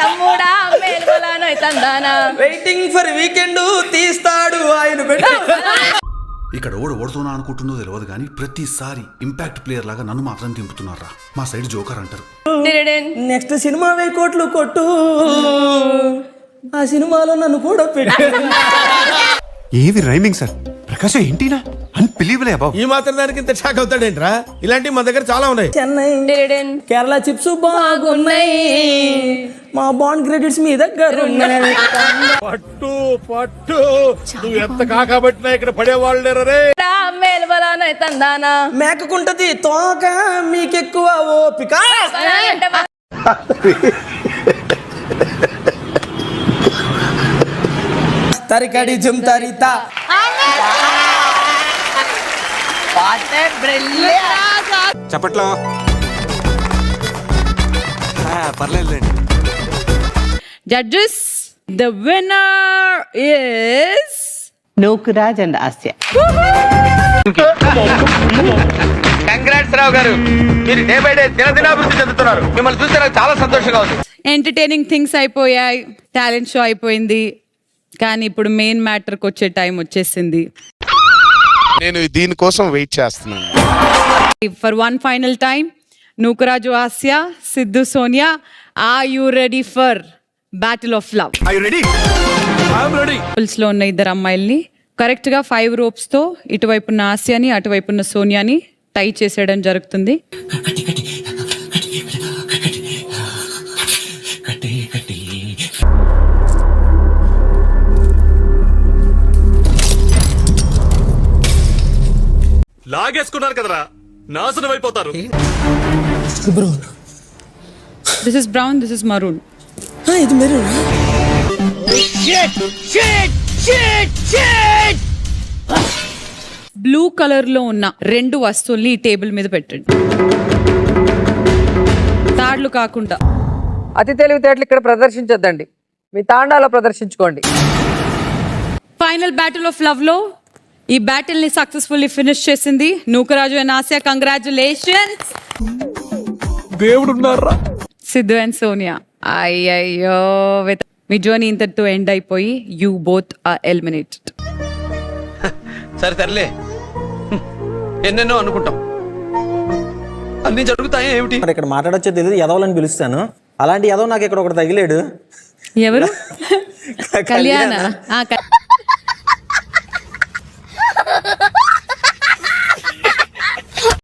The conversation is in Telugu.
తమ్ముడా మేల్కొలానోయ్ తందానా. వెయిటింగ్ ఫర్ వీకెండ్ తీస్తాడు ఆయన పెట్టి. ఇక్కడ ఓడుతున్నా అనుకుంటుందో తెలియదు కానీ ప్రతిసారి ఇంపాక్ట్ ప్లేయర్ లాగా నన్ను మాత్రం దింపుతున్నారా. మా సైడ్ జోకర్ అంటారు. నెక్స్ట్ సినిమా 1000 కోట్లు కొట్టు, ఆ సినిమాలో నన్ను కూడా పెట్టు. ఏది రైమింగ్ సార్? ప్రకాశం ఏంటినా అన్బిలీవబుల్ అబౌ. ఈ మాత్రం దానికి ఇంత షాక్ అవుతాడేంట్రా? ఇలాంటివి మా దగ్గర చాలా ఉన్నాయి. చెన్నై కేరళ చిప్స్ బాగున్నాయి, మా బాండ్ క్రెడిట్స్ మీ దగ్గర ఉన్నాయి. పట్టు పట్టు నువ్వు ఎంత కాకబట్టినా ఇక్కడ పడేవాళ్ళు రే. మేల్కొలానోయ్ తందానా. మేకకుంటది తోక, మీకెక్కువ ఓపిక. తరికడి జుమ్ తరితా. చప్పట్లో పర్లేదులేండి. Judges, the winner is Nookaraj and Asya. Congrats Rao garu, మీరు డే బై డే దినదినాభివృద్ధి చెందుతున్నారు. మిమ్మల్ని చూస్తే నాకు చాలా సంతోషంగా ఉంది. ఎంటర్టైనింగ్ థింగ్స్ అయిపోయాయి, టాలెంట్ షో అయిపోయింది, కానీ ఇప్పుడు మెయిన్ మ్యాటర్కి వచ్చే టైం వచ్చేసింది. నేను దీనికోసం వెయిట్ చేస్తున్నాను. For one final time, Nookaraju Asya, Siddhu Sonia, are you ready for battle of love? Are you ready? I'm ready. లో ఉన్న ఇద్దరు అమ్మాయిల్ని కరెక్ట్ గా 5 ropes తో ఇటువైపున్న ఆసియాని అటువైపున్న సోనియాని టై చేసేయడం జరుగుతుంది. లాగేసుకున్నారు కదరా, నాశనం అయిపోతారు. This is brown, this is maroon. ఇది మీరు బ్లూ కలర్ లో ఉన్న 2 వస్తువుల్ని ఈ టేబుల్ మీద పెట్టండి, తాడ్లు కాకుండా. అతి తెలివితేటలు ఇక్కడ ప్రదర్శించొద్దండి, మీ తాండాలో ప్రదర్శించుకోండి. ఫైనల్ బ్యాటిల్ ఆఫ్ లవ్ లో ఈ బ్యాటిల్ ని సక్సెస్ఫుల్లీ ఫినిష్ చేసింది నూకరాజు అండ్ ఆసియా. కంగ్రాచులేషన్స్. దేవుడున్నారా? సిద్ధు అండ్ సోనియా, అయ్యయ్యో, మీ జర్నీ ఇంతటితో ఎండ్ అయిపోయి యూ బోత్ ఆర్ ఎలిమినేటెడ్. సరే తరలే, ఎన్నెన్నో అనుకుంటాం, అన్ని జరుగుతాయి ఏమిటి? ఇక్కడ మాట్లాడొచ్చో తెలియదు, ఎదవలని పిలుస్తాను. అలాంటి ఎదవ నాకు ఇక్కడ ఒకటి తగిలేడు. ఎవరు? కళ్యాణ.